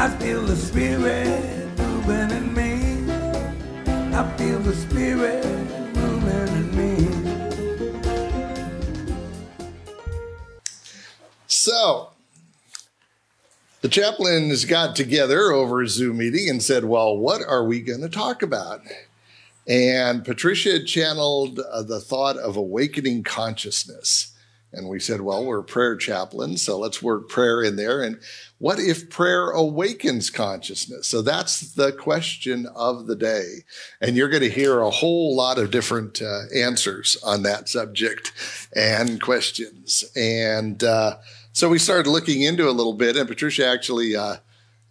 I feel the Spirit moving in me. I feel the Spirit moving in me. So, the chaplains got together over a Zoom meeting and said, well, what are we going to talk about? And Patricia channeled the thought of awakening consciousness. And we said, well, we're prayer chaplains, so let's work prayer in there. And what if prayer awakens consciousness? So that's the question of the day. And you're going to hear a whole lot of different answers on that subject and questions. And so we started looking into it a little bit, and Patricia actually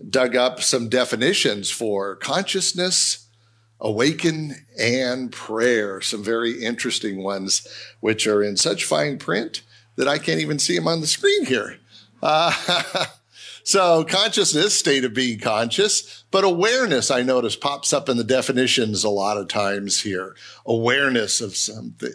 dug up some definitions for consciousness, awaken, and prayer. Some very interesting ones, which are in such fine print that I can't even see them on the screen here. So consciousness, state of being conscious, but awareness, I notice, pops up in the definitions a lot of times here. Awareness of something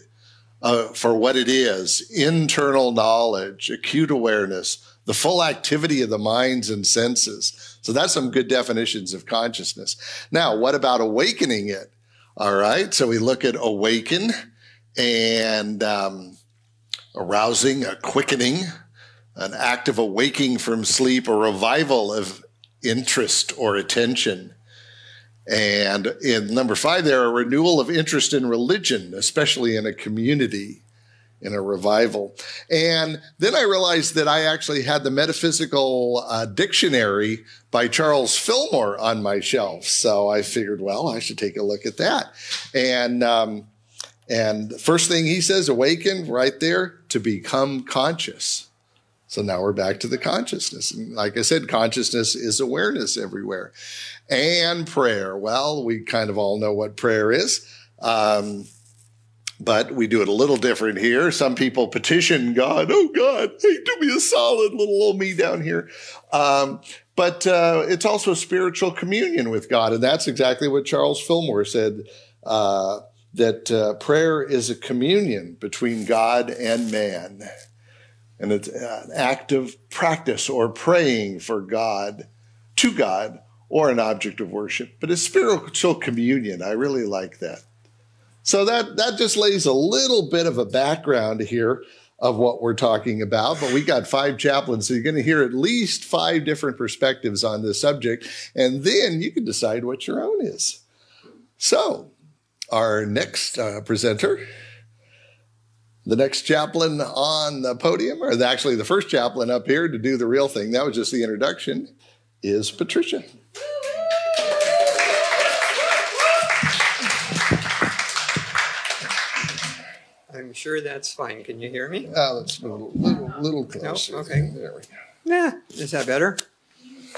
for what it is, internal knowledge, acute awareness, the full activity of the minds and senses. So that's some good definitions of consciousness. Now, what about awakening it? All right, so we look at awaken and arousing, a quickening, an act of awaking from sleep, a revival of interest or attention. And in number 5 there, a renewal of interest in religion, especially in a community, in a revival. And then I realized that I actually had the metaphysical dictionary by Charles Fillmore on my shelf. So I figured, well, I should take a look at that. And the first thing he says, awaken, right there, to become conscious. So now we're back to the consciousness. And like I said, consciousness is awareness everywhere. And prayer. Well, we kind of all know what prayer is. But we do it a little different here. Some people petition God, oh God, hey, do me a solid, little old me down here. But it's also spiritual communion with God. And that's exactly what Charles Fillmore said, that prayer is a communion between God and man. And it's an act of practice or praying for God, to God, or an object of worship. But it's spiritual communion. I really like that. So that just lays a little bit of a background here of what we're talking about. But we got 5 chaplains, so you're going to hear at least 5 different perspectives on this subject. And then you can decide what your own is. So our next presenter, the next chaplain on the podium, or actually the first chaplain up here to do the real thing, that was just the introduction, is Patricia. I'm sure that's fine. Can you hear me? Let's move a little closer. Oh, okay. There we go. Yeah, is that better?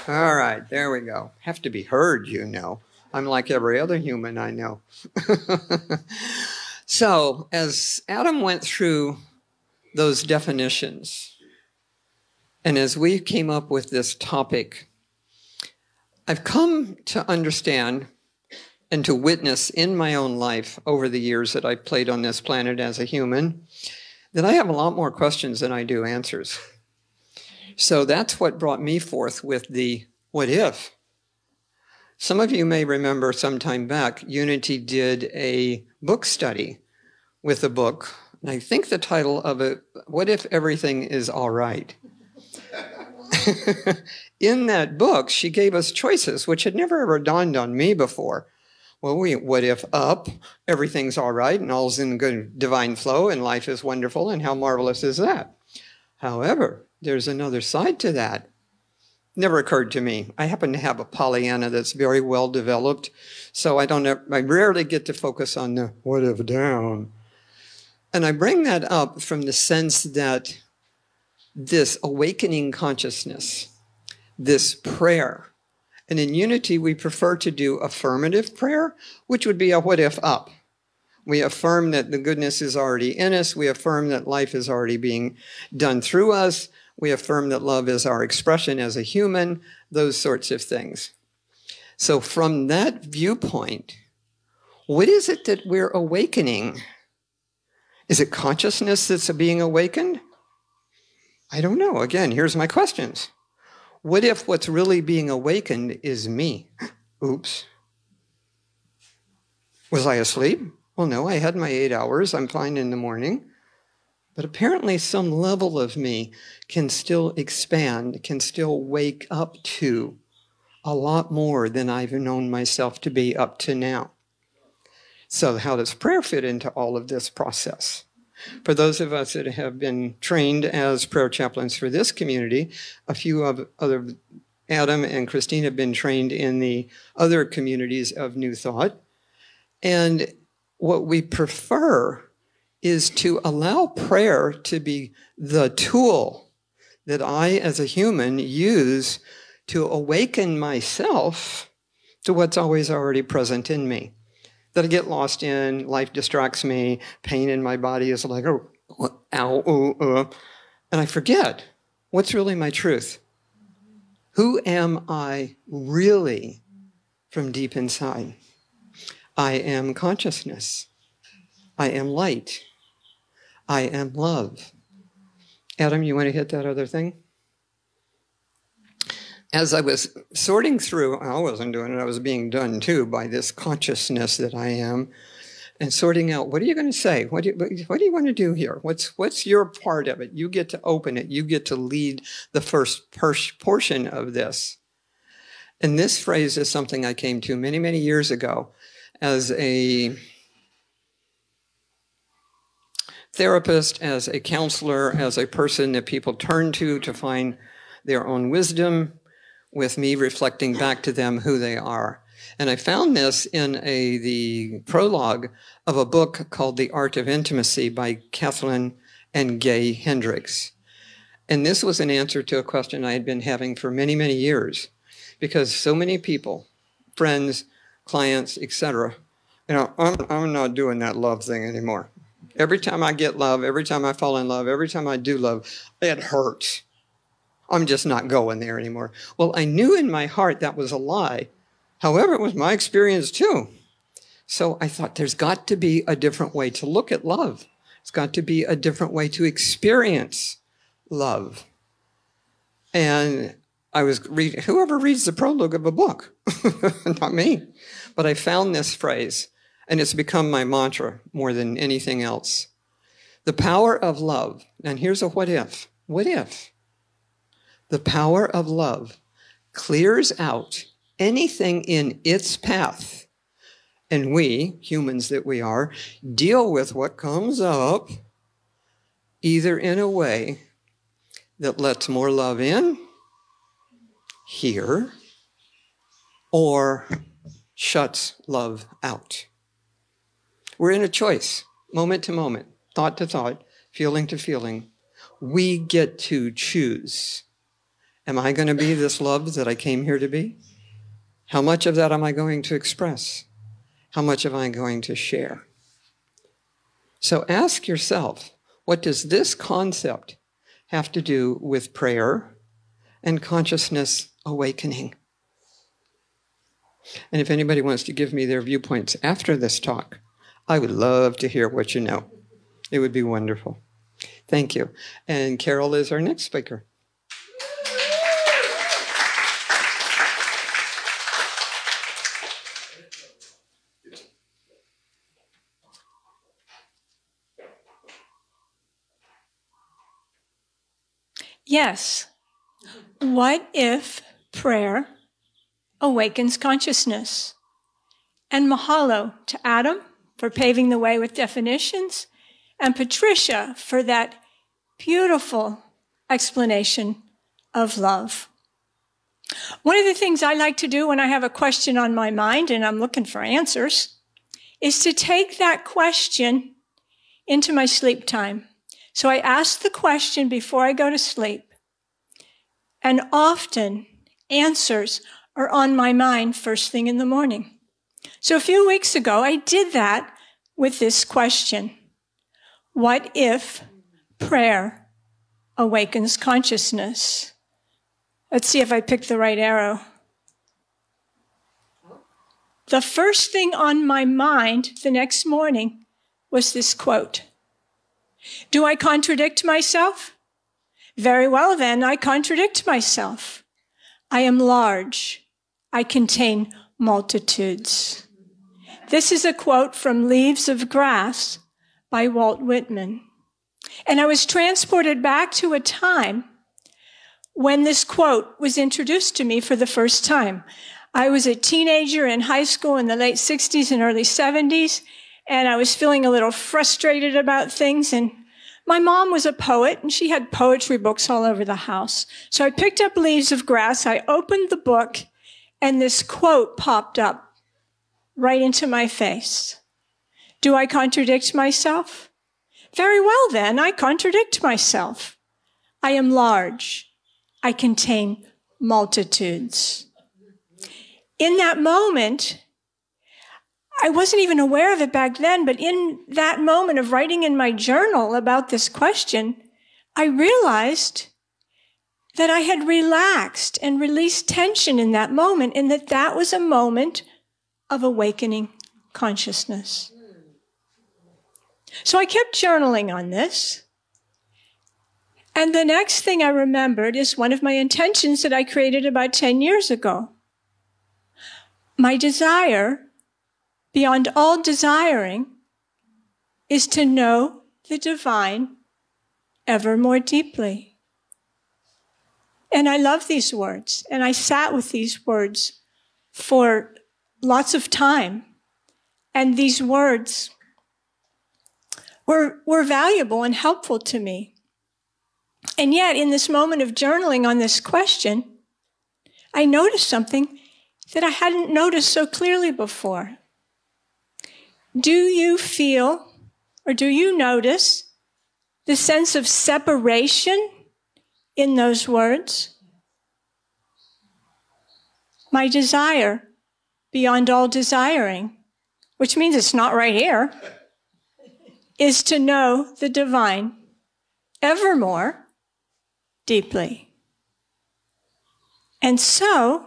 All right, there we go. Have to be heard, you know. I'm like every other human I know. So, as Adam went through those definitions, and as we came up with this topic, I've come to understand and to witness in my own life over the years that I've played on this planet as a human, that I have a lot more questions than I do answers. So that's what brought me forth with the what if. Some of you may remember some time back, Unity did a book study with a book, and I think the title of it, What If Everything Is All Right? In that book, she gave us choices, which had never ever dawned on me before. Well, what if up, everything's all right, and all's in good divine flow, and life is wonderful, and how marvelous is that? However, there's another side to that. Never occurred to me. I happen to have a Pollyanna that's very well developed, so I rarely get to focus on the what if down. And I bring that up from the sense that this awakening consciousness, this prayer, and in Unity, we prefer to do affirmative prayer, which would be a what if up. We affirm that the goodness is already in us. We affirm that life is already being done through us. We affirm that love is our expression as a human, those sorts of things. So from that viewpoint, what is it that we're awakening? Is it consciousness that's being awakened? I don't know. Again, here's my questions. What if what's really being awakened is me? Oops. Was I asleep? Well, no, I had my 8 hours. I'm fine in the morning. But apparently some level of me can still expand, can still wake up to a lot more than I've known myself to be up to now. So how does prayer fit into all of this process? For those of us that have been trained as prayer chaplains for this community, a few of other, Adam and Christine have been trained in the other communities of New Thought. And what we prefer is to allow prayer to be the tool that I, as a human, use to awaken myself to what's always already present in me. That I get lost in, life distracts me, pain in my body is like, oh, ow, and I forget what's really my truth. Who am I really from deep inside? I am consciousness. I am light. I am love. Adam, you want to hit that other thing? As I was sorting through, I wasn't doing it, I was being done too by this consciousness that I am, and sorting out, what are you going to say? What do you want to do here? What's your part of it? You get to open it. You get to lead the first portion of this. And this phrase is something I came to many, many years ago as a therapist, as a counselor, as a person that people turn to find their own wisdom, with me reflecting back to them who they are. And I found this in the prologue of a book called The Art of Intimacy by Kathleen and Gay Hendricks. And this was an answer to a question I had been having for many, many years, because so many people, friends, clients, etc., I'm not doing that love thing anymore. Every time I get love, every time I fall in love, every time I do love, it hurts. I'm just not going there anymore. Well, I knew in my heart that was a lie. However, it was my experience too. So I thought there's got to be a different way to look at love. It's got to be a different way to experience love. And I was reading, whoever reads the prologue of a book, not me. But I found this phrase, and it's become my mantra more than anything else. The power of love, and here's a what if. What if? The power of love clears out anything in its path, and we, humans that we are, deal with what comes up either in a way that lets more love in, here, or shuts love out. We're in a choice, moment to moment, thought to thought, feeling to feeling. We get to choose. Am I going to be this love that I came here to be? How much of that am I going to express? How much am I going to share? So ask yourself, what does this concept have to do with prayer and consciousness awakening? And if anybody wants to give me their viewpoints after this talk, I would love to hear what you know. It would be wonderful. Thank you. And Carol is our next speaker. Yes. What if prayer awakens consciousness? And mahalo to Adam for paving the way with definitions, and Patricia for that beautiful explanation of love. One of the things I like to do when I have a question on my mind and I'm looking for answers is to take that question into my sleep time. So I ask the question before I go to sleep. And often answers are on my mind first thing in the morning. So a few weeks ago, I did that with this question. What if prayer awakens consciousness? Let's see if I picked the right arrow. The first thing on my mind the next morning was this quote. Do I contradict myself? Very well, then, I contradict myself. I am large. I contain multitudes. This is a quote from Leaves of Grass by Walt Whitman. And I was transported back to a time when this quote was introduced to me for the first time. I was a teenager in high school in the late 60s and early 70s, and I was feeling a little frustrated about things. And my mom was a poet, and she had poetry books all over the house. So I picked up Leaves of Grass, I opened the book, and this quote popped up right into my face. Do I contradict myself? Very well then, I contradict myself. I am large. I contain multitudes. In that moment, I wasn't even aware of it back then, but in that moment of writing in my journal about this question, I realized that I had relaxed and released tension in that moment, and that was a moment of awakening consciousness. So I kept journaling on this. And the next thing I remembered is one of my intentions that I created about 10 years ago. My desire, beyond all desiring, is to know the divine ever more deeply. And I love these words, and I sat with these words for lots of time. And these words were valuable and helpful to me. And yet, in this moment of journaling on this question, I noticed something that I hadn't noticed so clearly before. Do you feel, or do you notice, the sense of separation in those words? My desire, beyond all desiring, which means it's not right here, is to know the divine evermore deeply. And so,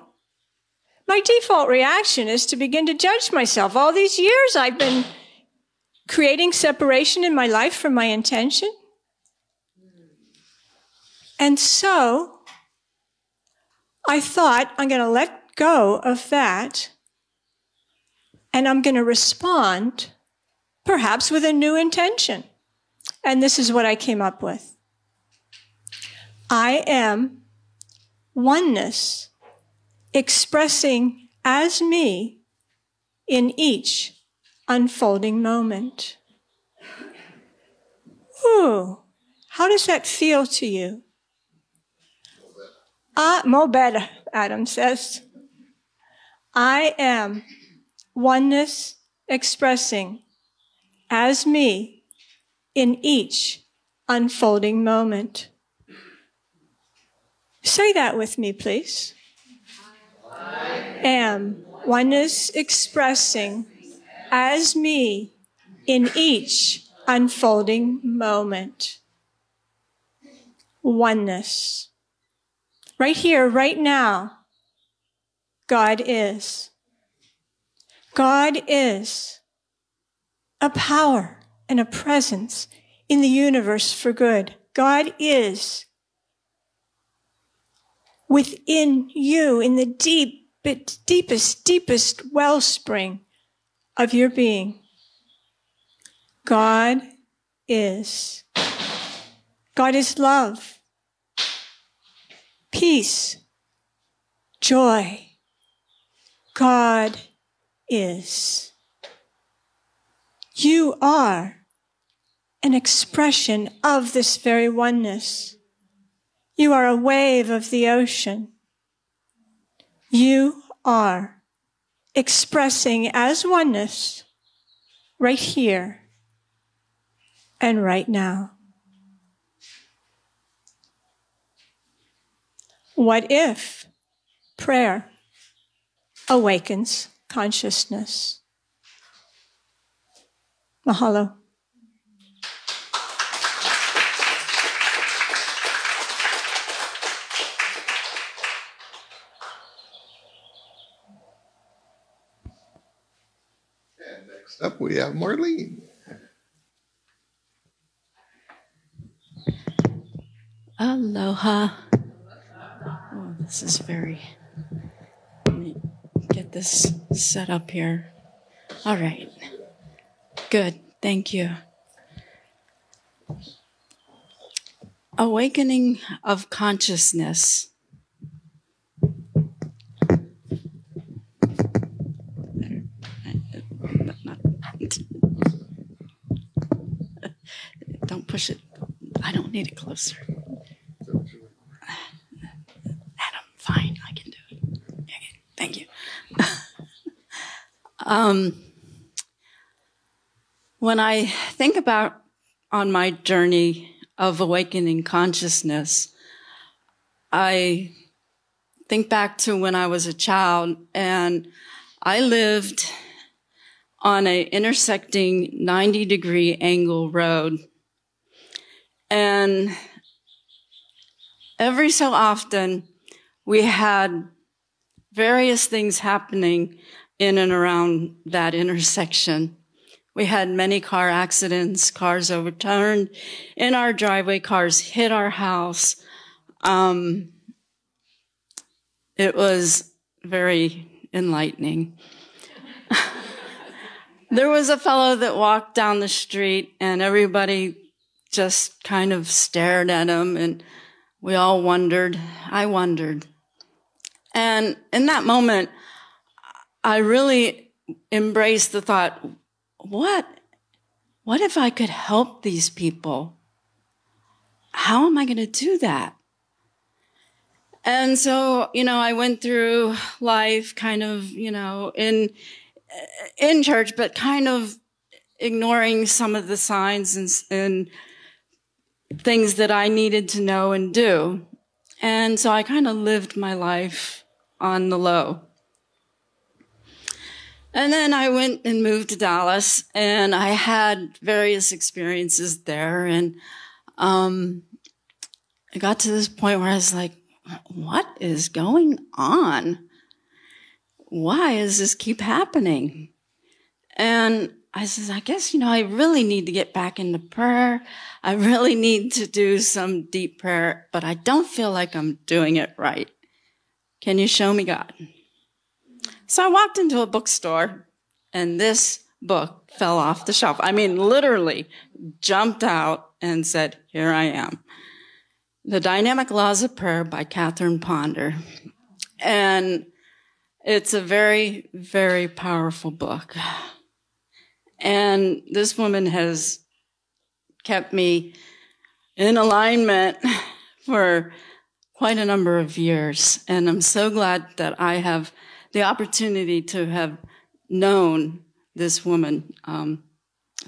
my default reaction is to begin to judge myself. All these years I've been creating separation in my life from my intention. And so, I thought, I'm going to let go of that, and I'm going to respond, perhaps with a new intention. And this is what I came up with. I am oneness expressing as me in each unfolding moment. Ooh, how does that feel to you? More better, Adam says. I am oneness expressing as me in each unfolding moment. Say that with me, please. I am oneness expressing as me in each unfolding moment. Oneness. Right here, right now, God is. God is a power and a presence in the universe for good. God is within you in the deepest wellspring of your being. God is. God is love, peace, joy. God is. You are an expression of this very oneness. You are a wave of the ocean. You are expressing as oneness right here and right now. What if prayer awakens consciousness? Mahalo. And next up we have Marlene. Aloha. Oh, This is very, let me get this set up here. All right. Good. Thank you. Awakening of consciousness. Don't push it. I don't need it closer. Adam, fine, I can do it. Okay, thank you. When I think about on my journey of awakening consciousness, I think back to when I was a child and I lived on an intersecting 90-degree angle road. And every so often, we had various things happening in and around that intersection. We had many car accidents, cars overturned in our driveway, cars hit our house. It was very enlightening. There was a fellow that walked down the street and everybody just kind of stared at him and we all wondered. I wondered. And in that moment, I really embraced the thought, what if I could help these people? How am I going to do that? And so, I went through life kind of, in church, but kind of ignoring some of the signs and things that I needed to know and do. And so I kind of lived my life on the low. And then I went and moved to Dallas, and I had various experiences there. And I got to this point where I was like, what is going on? Why does this keep happening? And I said, I guess, I really need to get back into prayer. I really need to do some deep prayer, but I don't feel like I'm doing it right. Can you show me God? So I walked into a bookstore, and this book fell off the shelf. I mean, literally jumped out and said, here I am. The Dynamic Laws of Prayer by Catherine Ponder. And it's a very, very powerful book. And this woman has kept me in alignment for quite a number of years. And I'm so glad that I have the opportunity to have known this woman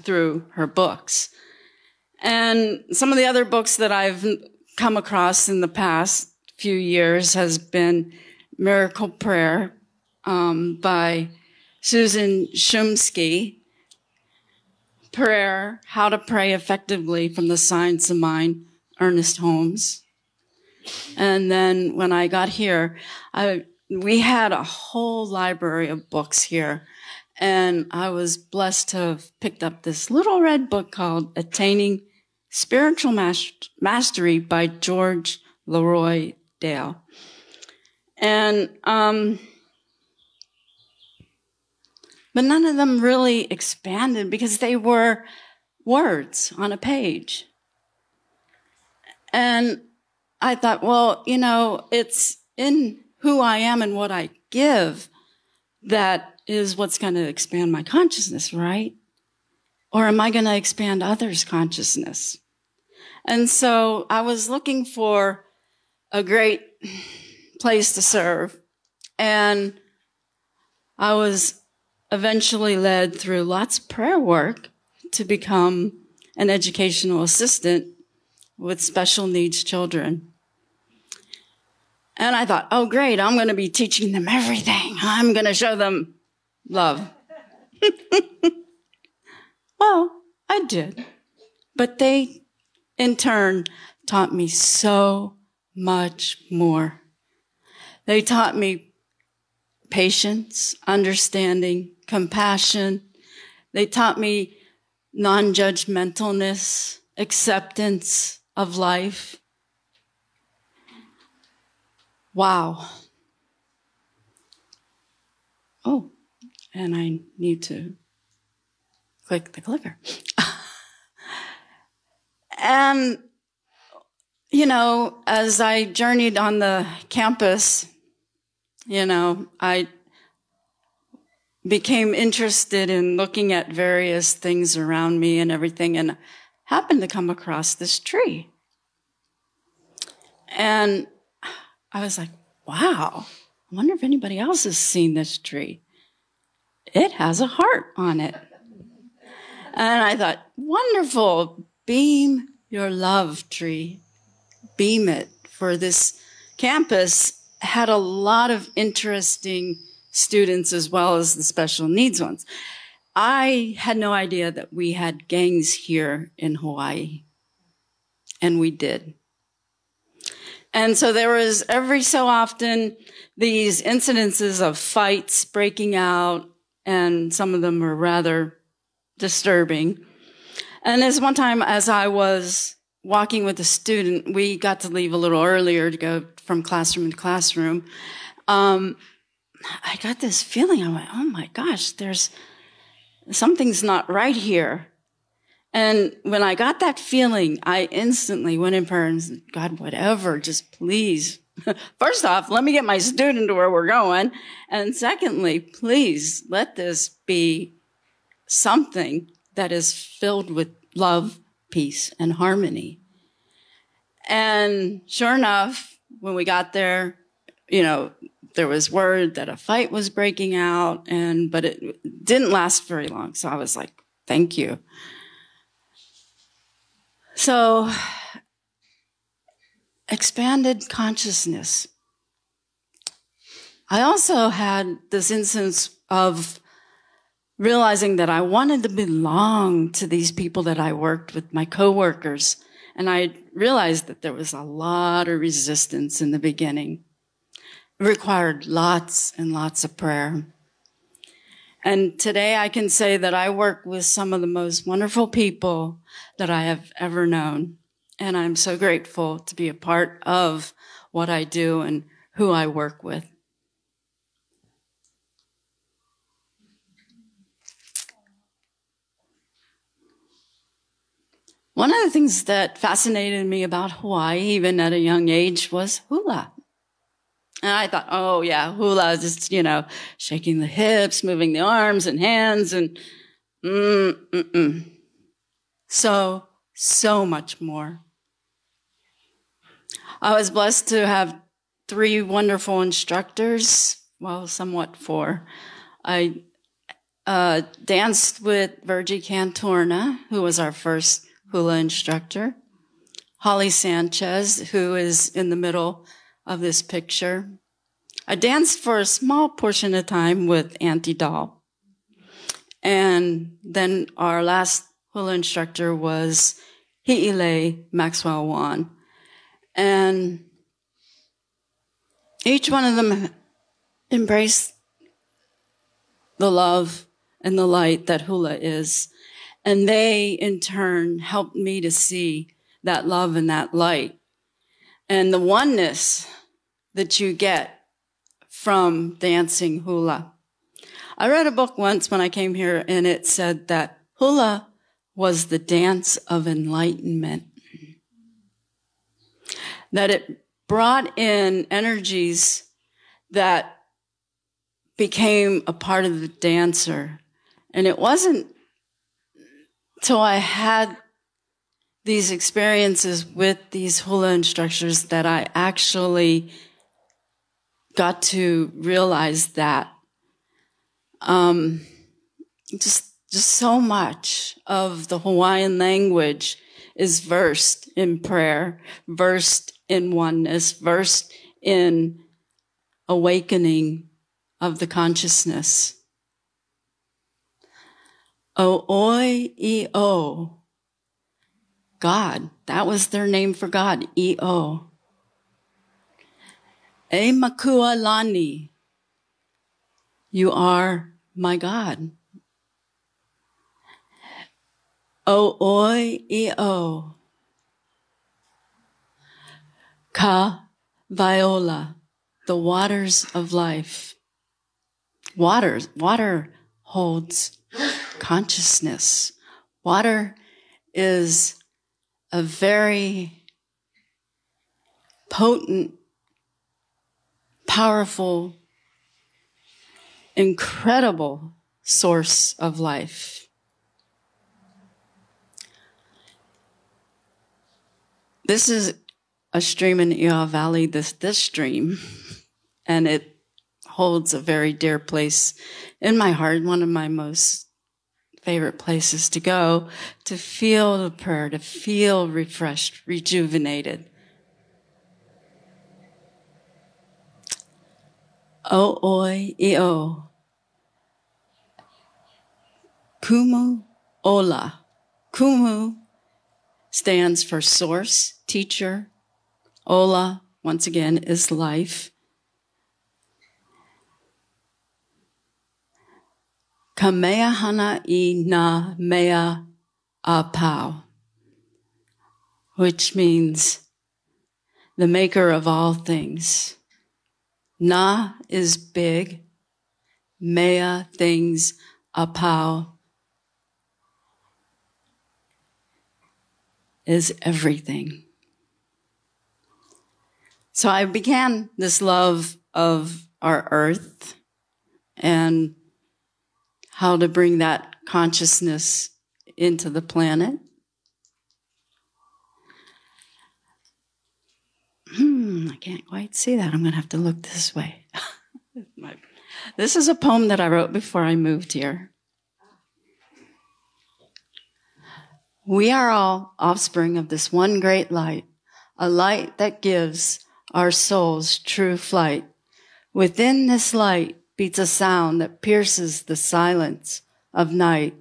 through her books. And some of the other books that I've come across in the past few years has been Miracle Prayer by Susan Shumsky, Prayer, How to Pray Effectively from the Science of Mind, Ernest Holmes. And then when I got here, we had a whole library of books here. And I was blessed to have picked up this little red book called Attaining Spiritual Mastery by George Leroy Dale. And, but none of them really expanded because they were words on a page. And I thought, well, it's in who I am and what I give that is what's going to expand my consciousness, right? Or am I going to expand others' consciousness? And so I was looking for a great place to serve. And I was eventually led through lots of prayer work to become an educational assistant with special needs children. And I thought, oh, great, I'm going to be teaching them everything. I'm going to show them love. Well, I did. But they, in turn, taught me so much more. They taught me patience, understanding, compassion. They taught me non-judgmentalness, acceptance of life. wow. Oh, and I need to click the clicker. And, you know, as I journeyed on the campus, you know, I became interested in looking at various things around me and everything, and happened to come across this tree. And I was like, wow, I wonder if anybody else has seen this tree. It has a heart on it. And I thought, wonderful, beam your love, tree. Beam it. For this campus had a lot of interesting students as well as the special needs ones. I had no idea that we had gangs here in Hawaii. And we did. And so there was every so often these incidences of fights breaking out, and some of them were rather disturbing. And this one time, as I was walking with a student, we got to leave a little earlier to go from classroom to classroom. I got this feeling. I went, oh my gosh, something's not right here. And when I got that feeling, I instantly went in prayer and said, God, whatever, just please. First off, let me get my student to where we're going. And secondly, please let this be something that is filled with love, peace, and harmony. And sure enough, when we got there, you know, there was word that a fight was breaking out, but it didn't last very long. So I was like, thank you. So, expanded consciousness. I also had this instance of realizing that I wanted to belong to these people that I worked with, my coworkers. And I realized that there was a lot of resistance in the beginning. It required lots and lots of prayer. And today I can say that I work with some of the most wonderful people that I have ever known. And I'm so grateful to be a part of what I do and who I work with. One of the things that fascinated me about Hawaii, even at a young age, was hula. And I thought, oh yeah, hula is just, you know, shaking the hips, moving the arms and hands, and so much more. I was blessed to have 3 wonderful instructors, well, somewhat 4. I danced with Virgie Cantorna, who was our first hula instructor. Holly Sanchez, who is in the middle of this picture. I danced for a small portion of time with Auntie Doll. And then our last hula instructor was Hi'ile Maxwell Wan. And each one of them embraced the love and the light that hula is. And they, in turn, helped me to see that love and that light and the oneness that you get from dancing hula. I read a book once when I came here, and it said that hula was the dance of enlightenment. That it brought in energies that became a part of the dancer. And it wasn't till I had these experiences with these hula instructors that I actually got to realize that just so much of the Hawaiian language is versed in prayer, versed in oneness, versed in awakening of the consciousness. O-oi-e-o. God. That was their name for God. E-O. E makua lani. You are my God. O-oi-e-o. Ka viola. the waters of life. Water holds consciousness. Water is a very potent, powerful, incredible source of life. This is a stream in Iao Valley, this stream, and it holds a very dear place in my heart, one of my most favorite places to go, to feel the prayer, to feel refreshed, rejuvenated. O oi io. Kumu ola. Kumu stands for source, teacher. Ola, once again, is life. Kameahana I na mea apau, which means the maker of all things. Na is big, mea, things, apau is everything. So I began this love of our earth and how to bring that consciousness into the planet. I can't quite see that. I'm going to have to look this way. This is a poem that I wrote before I moved here. We are all offspring of this one great light, a light that gives our souls true flight. Within this light beats a sound that pierces the silence of night,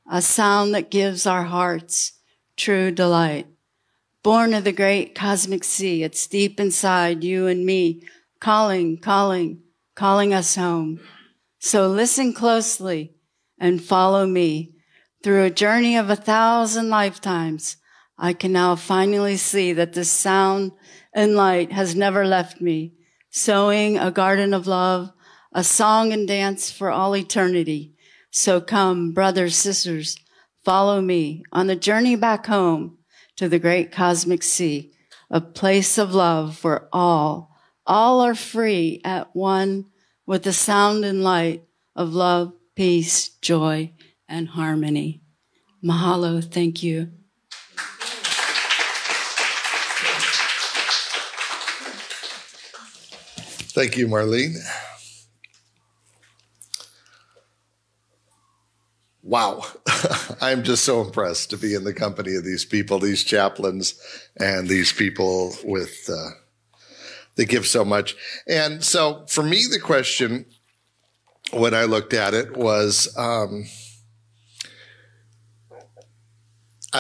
a sound that gives our hearts true delight. Born of the great cosmic sea, it's deep inside you and me, calling, calling, calling us home. So listen closely and follow me. Through a journey of 1,000 lifetimes, I can now finally see that this sound and light has never left me, sowing a garden of love, a song and dance for all eternity. So come, brothers, sisters, follow me on the journey back home to the great cosmic sea, a place of love where all are free at one with the sound and light of love, peace, joy, and harmony. Mahalo, thank you. Thank you, Marlene. Wow. I'm just so impressed to be in the company of these people, these chaplains, and these people with that give so much. And so for me, the question when I looked at it was, I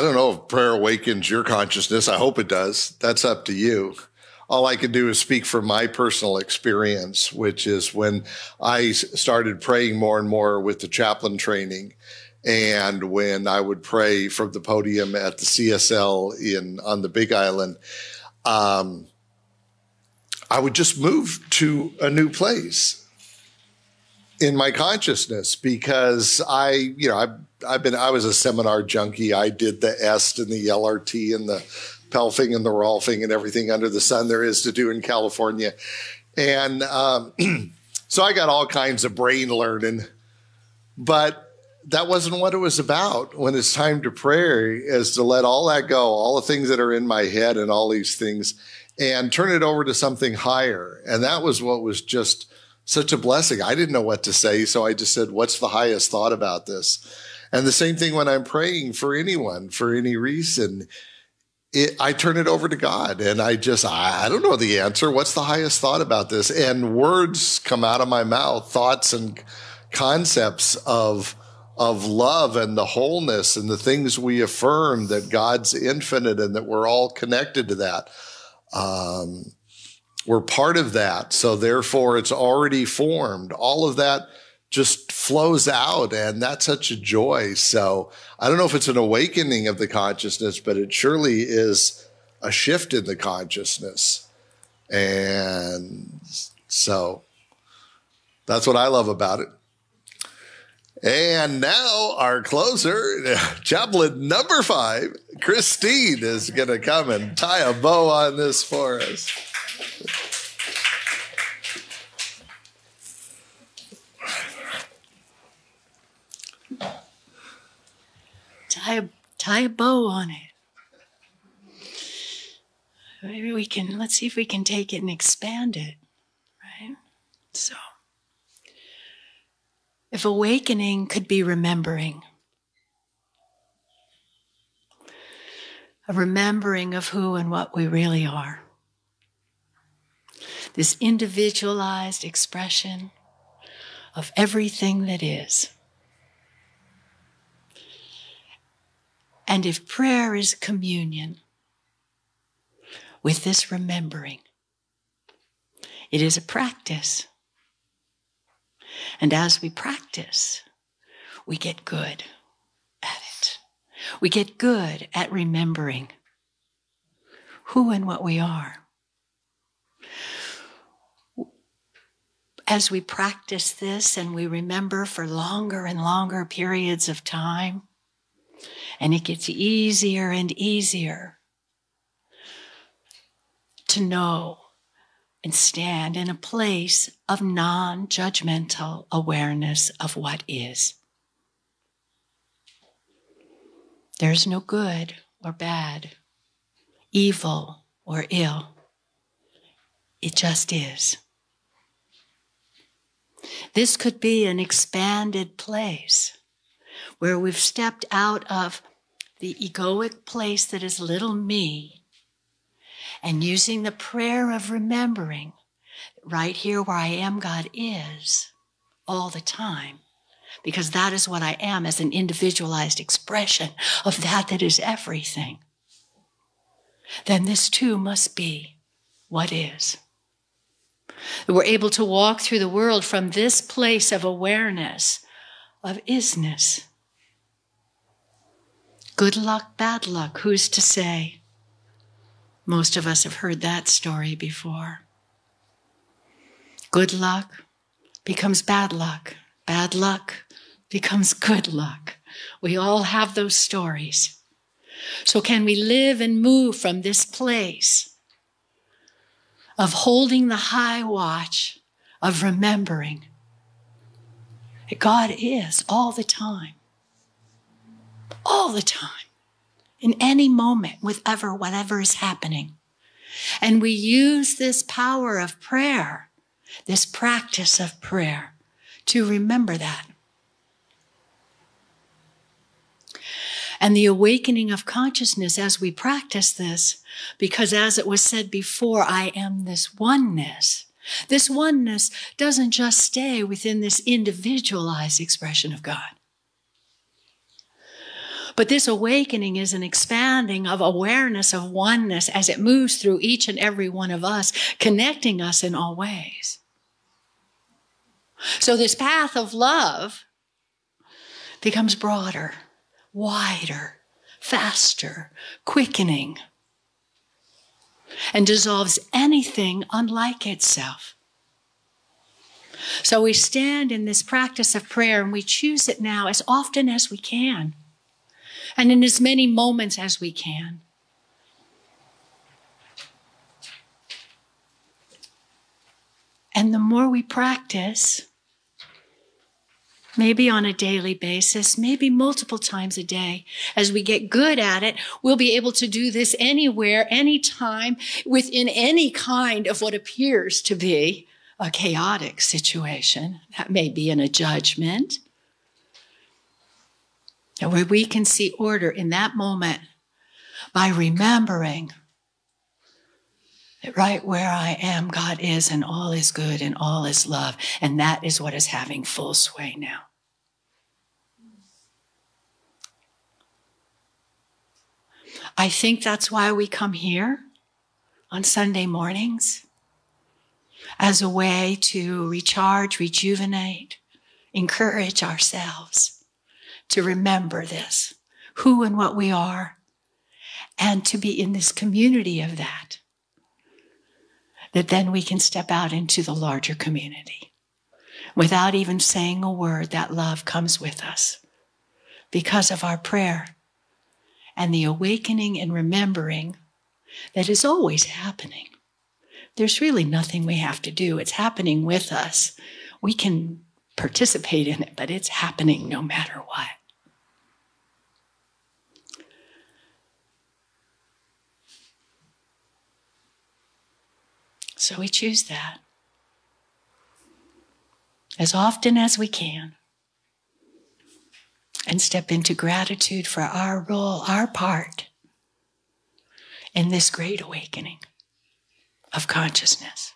don't know if prayer awakens your consciousness. I hope it does. That's up to you. All I can do is speak from my personal experience, which is when I started praying more and more with the chaplain training, and when I would pray from the podium at the CSL on the Big Island, I would just move to a new place in my consciousness, because I was a seminar junkie. I did the EST and the LRT and the Pelfing and the Rolfing and everything under the sun there is to do in California. And so I got all kinds of brain learning, but that wasn't what it was about. When it's time to pray, is to let all that go, all the things that are in my head and all these things, and turn it over to something higher. And that was what was just such a blessing. I didn't know what to say, so I just said, what's the highest thought about this? And the same thing when I'm praying for anyone, for any reason, I turn it over to God, and I don't know the answer. What's the highest thought about this? And words come out of my mouth, thoughts and concepts of love and the wholeness and the things we affirm, that God's infinite and that we're all connected to that. We're part of that. So therefore it's already formed. All of that just flows out, and that's such a joy. So I don't know if it's an awakening of the consciousness, but it surely is a shift in the consciousness. And So that's what I love about it. And now our closer, chaplain number 5, Christine, is going to come and tie a bow on this for us. Tie a bow on it. Maybe let's see if we can take it and expand it, right? So, if awakening could be remembering, a remembering of who and what we really are, this individualized expression of everything that is. And if prayer is communion with this remembering, it is a practice. And as we practice, we get good at it. We get good at remembering who and what we are. As we practice this and we remember for longer and longer periods of time, and it gets easier and easier to know and stand in a place of non-judgmental awareness of what is. There's no good or bad, evil or ill. It just is. This could be an expanded place where we've stepped out of the egoic place that is little me, and using the prayer of remembering right here where I am, God is all the time, because that is what I am as an individualized expression of that is everything. Then this too must be what is. That we're able to walk through the world from this place of awareness, of isness. Good luck, bad luck, who's to say? Most of us have heard that story before. Good luck becomes bad luck. Bad luck becomes good luck. We all have those stories. So can we live and move from this place of holding the high watch, of remembering that God is all the time. All the time, in any moment, with whatever is happening. And we use this power of prayer, this practice of prayer, to remember that. And the awakening of consciousness as we practice this, because as it was said before, I am this oneness. This oneness doesn't just stay within this individualized expression of God. But this awakening is an expanding of awareness of oneness as it moves through each and every one of us, connecting us in all ways. So this path of love becomes broader, wider, faster, quickening, and dissolves anything unlike itself. So we stand in this practice of prayer and we choose it now as often as we can. And in as many moments as we can. And the more we practice, maybe on a daily basis, maybe multiple times a day, as we get good at it, we'll be able to do this anywhere, anytime, within any kind of what appears to be a chaotic situation. That may be in a judgment. And where we can see order in that moment by remembering that right where I am, God is, and all is good and all is love. And that is what is having full sway now. I think that's why we come here on Sunday mornings, as a way to recharge, rejuvenate, encourage ourselves to remember this, who and what we are, and to be in this community of that. that then we can step out into the larger community. Without even saying a word, that love comes with us because of our prayer and the awakening and remembering that is always happening. There's really nothing we have to do. It's happening with us. We can participate in it, but it's happening no matter what. So we choose that as often as we can and step into gratitude for our role, our part in this great awakening of consciousness.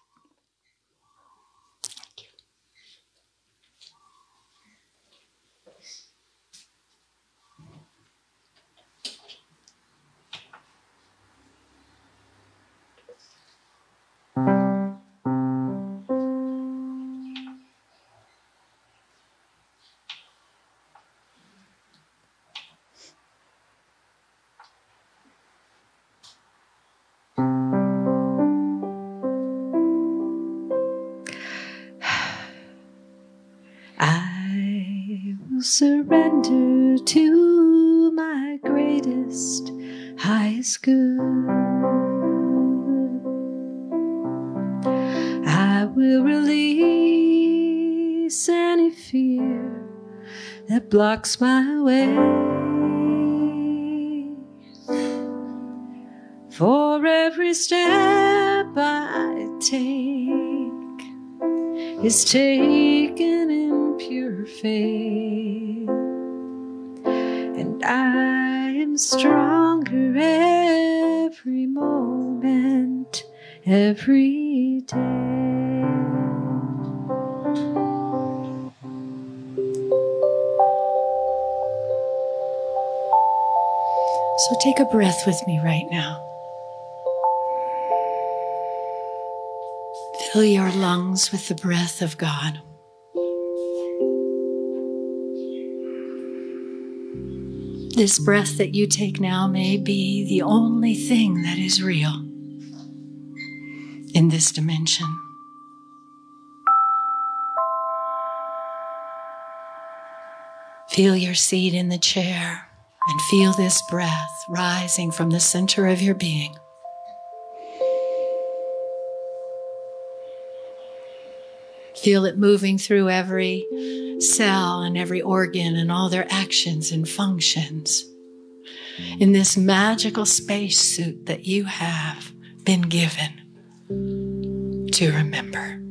Surrender to my greatest, highest good. I will release any fear that blocks my way. For every step I take is taken in pure faith, and I am stronger every moment, every day. So take a breath with me right now. Fill your lungs with the breath of God. This breath that you take now may be the only thing that is real in this dimension. Feel your seat in the chair and feel this breath rising from the center of your being. Feel it moving through every cell and every organ and all their actions and functions in this magical spacesuit that you have been given to remember.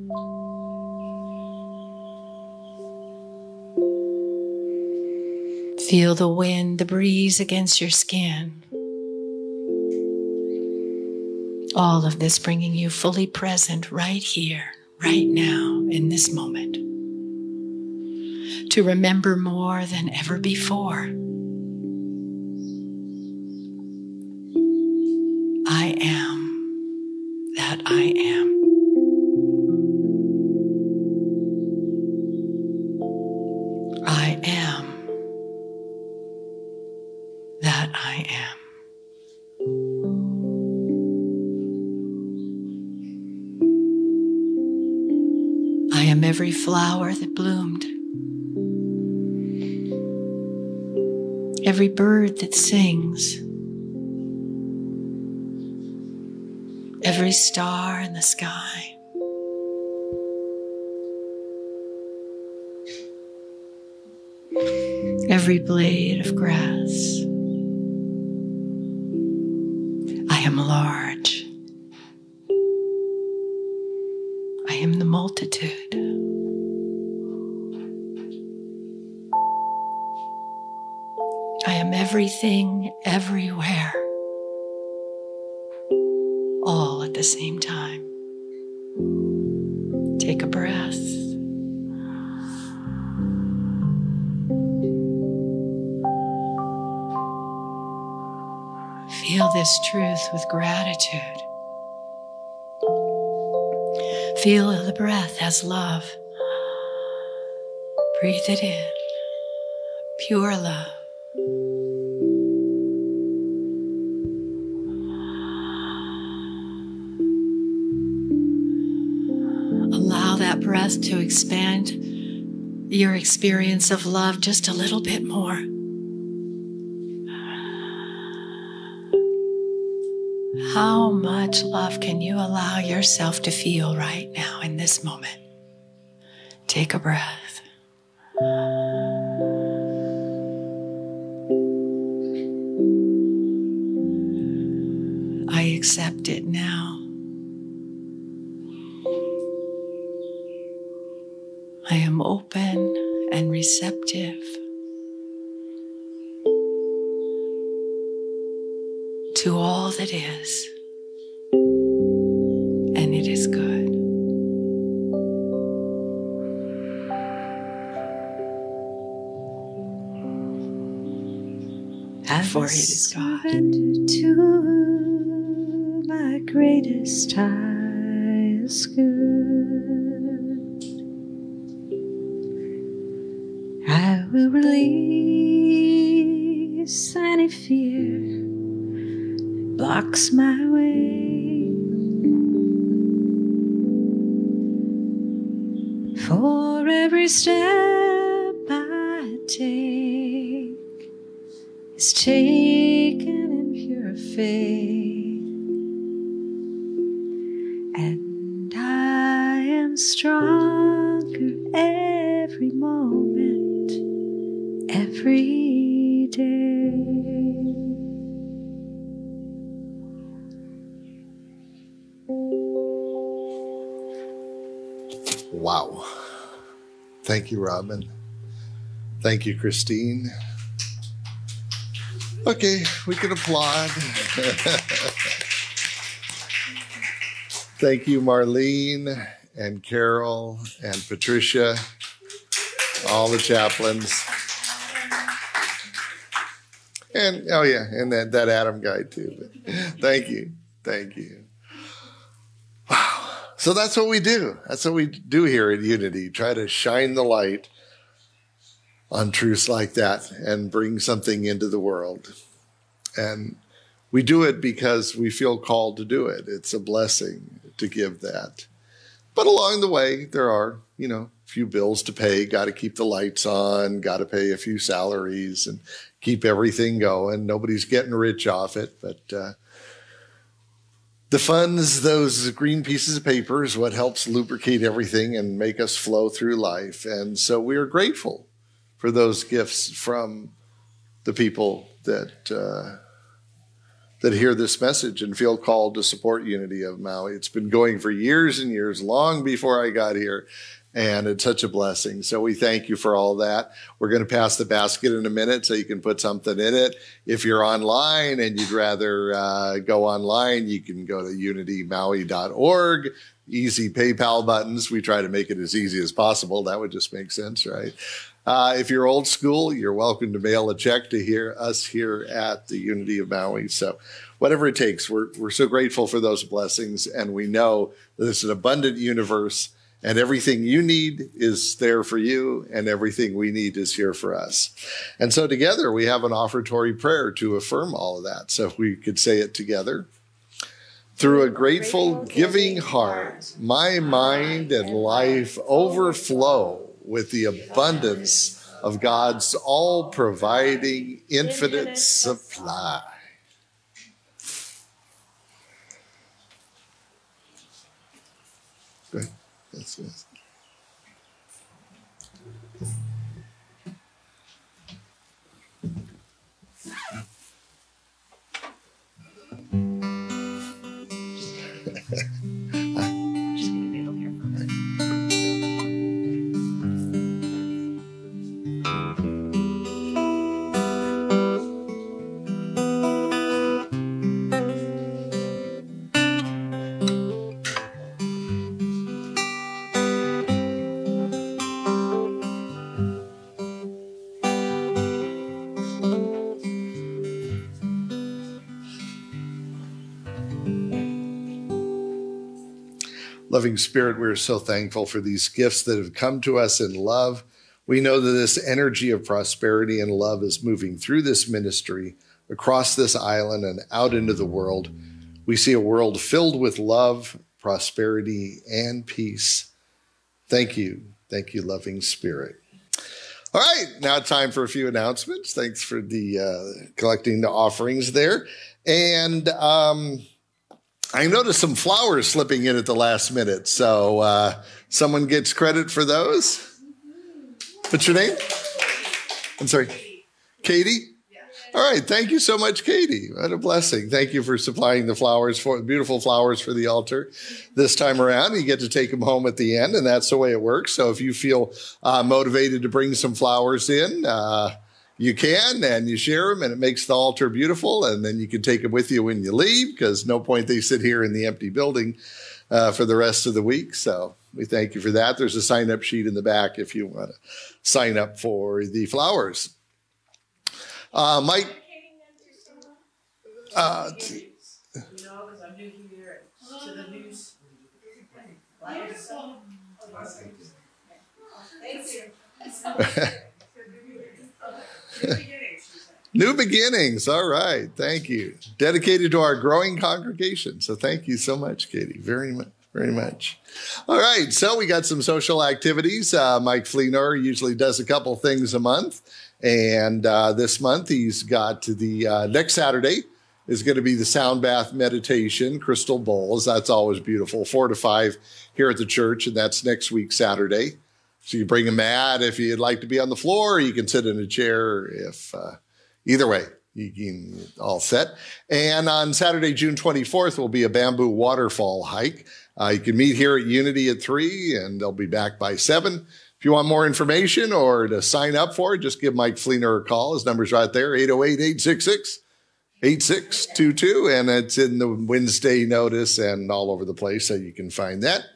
Feel the wind, the breeze against your skin. All of this bringing you fully present right here, right now, in this moment, to remember more than ever before. I am that I am. I am that I am. I am every flower that bloomed, every bird that sings, every star in the sky, every blade of grass. I am large. I am the multitude. I am everything, everywhere, all at the same time. Take a breath. Feel this truth with gratitude. Feel the breath as love. Breathe it in. Pure love. breath to expand your experience of love just a little bit more. How much love can you allow yourself to feel right now in this moment? Take a breath. I accept it now. I am open and receptive to all that is, and it is good. For it is God. To my greatest highest good, I will release any fear that blocks my way. For every step I take is taken in pure faith, and I am stronger every moment, every day. Wow. Thank you, Robin. Thank you, Christine. Okay, we can applaud. Thank you, Marlene and Carol and Patricia, all the chaplains. And, oh yeah, and that Adam guy too. Thank you. Thank you. Wow. So that's what we do. That's what we do here at Unity. Try to shine the light on truths like that and bring something into the world. And we do it because we feel called to do it. It's a blessing to give that. But along the way, there are, a few bills to pay, got to keep the lights on, got to pay a few salaries and keep everything going. Nobody's getting rich off it, but the funds, those green pieces of paper, is what helps lubricate everything and make us flow through life. And so we are grateful for those gifts from the people that hear this message and feel called to support Unity of Maui. It's been going for years and years, long before I got here, and it's such a blessing. So we thank you for all that. We're going to pass the basket in a minute so you can put something in it. If you're online and you'd rather go online, you can go to unitymaui.org. Easy PayPal buttons. We try to make it as easy as possible. That would just make sense, right? If you're old school, you're welcome to mail a check to hear us here at the Unity of Maui. So whatever it takes, we're so grateful for those blessings. And we know that it's an abundant universe and everything you need is there for you and everything we need is here for us. And so together we have an offertory prayer to affirm all of that. So if we could say it together. Through a grateful, giving heart, my mind and life overflow with the abundance of God's all-providing, infinite supply. Go ahead. That's it. Loving Spirit, we're so thankful for these gifts that have come to us in love. We know that this energy of prosperity and love is moving through this ministry, across this island, and out into the world. We see a world filled with love, prosperity, and peace. Thank you. Thank you, loving Spirit. All right, now time for a few announcements. Thanks for the collecting the offerings there. And I noticed some flowers slipping in at the last minute. So someone gets credit for those. What's your name? I'm sorry. Katie? All right. Thank you so much, Katie. What a blessing. Thank you for supplying the flowers, for beautiful flowers for the altar this time around. You get to take them home at the end, and that's the way it works. So if you feel motivated to bring some flowers in, you can, and you share them, and it makes the altar beautiful. And then you can take them with you when you leave, because no point they sit here in the empty building for the rest of the week. So we thank you for that. There's a sign-up sheet in the back if you want to sign up for the flowers. Mike? No, because I'm new here to the news. New beginnings. All right. Thank you. Dedicated to our growing congregation. So thank you so much, Katie. Very much. Very much. All right. So we got some social activities. Mike Fleenor usually does a couple things a month. And this month he's got the next Saturday is going to be the sound bath meditation, crystal bowls. That's always beautiful. 4 to 5 here at the church. And that's next week, Saturday. So you bring a mat if you'd like to be on the floor, or you can sit in a chair if either way. You can all set. And on Saturday, June 24th, will be a bamboo waterfall hike. You can meet here at Unity at 3, and they'll be back by 7. If you want more information or to sign up for it, just give Mike Fleenor a call. His number's right there, 808-866-8622. And it's in the Wednesday notice and all over the place, so you can find that.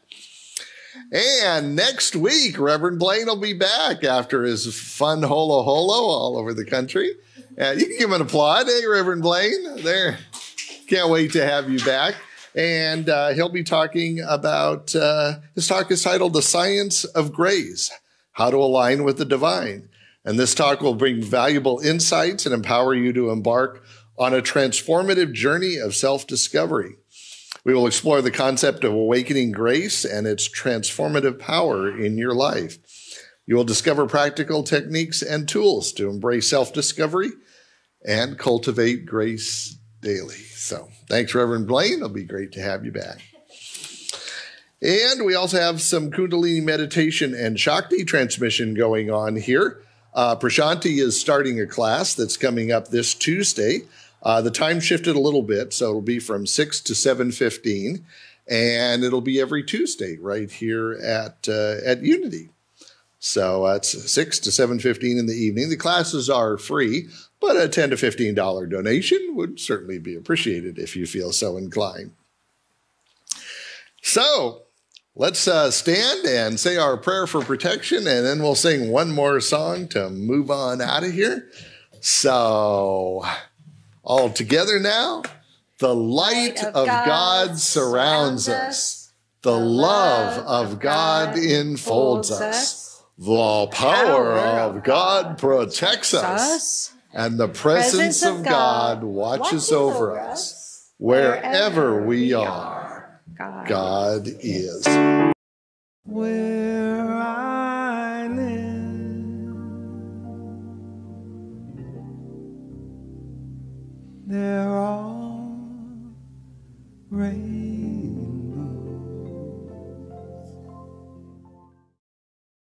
And next week, Reverend Blaine will be back after his fun holo all over the country. You can give him an applaud. Hey, Reverend Blaine. There. Can't wait to have you back. And he'll be talking about, his talk is titled The Science of Grace, How to Align with the Divine. And this talk will bring valuable insights and empower you to embark on a transformative journey of self-discovery. We will explore the concept of awakening grace and its transformative power in your life. You will discover practical techniques and tools to embrace self-discovery and cultivate grace daily. So thanks, Reverend Blaine. It'll be great to have you back. And we also have some Kundalini meditation and Shakti transmission going on here. Prashanti is starting a class that's coming up this Tuesday. The time shifted a little bit, so it'll be from 6 to 7:15, and it'll be every Tuesday right here at Unity. So it's 6 to 7:15 in the evening. The classes are free, but a $10 to $15 donation would certainly be appreciated if you feel so inclined. So let's stand and say our prayer for protection, and then we'll sing one more song to move on out of here. So all together now. The light of God surrounds us. The love of God enfolds us. The power of God protects us. And the presence of God watches over us. Wherever we are, God is.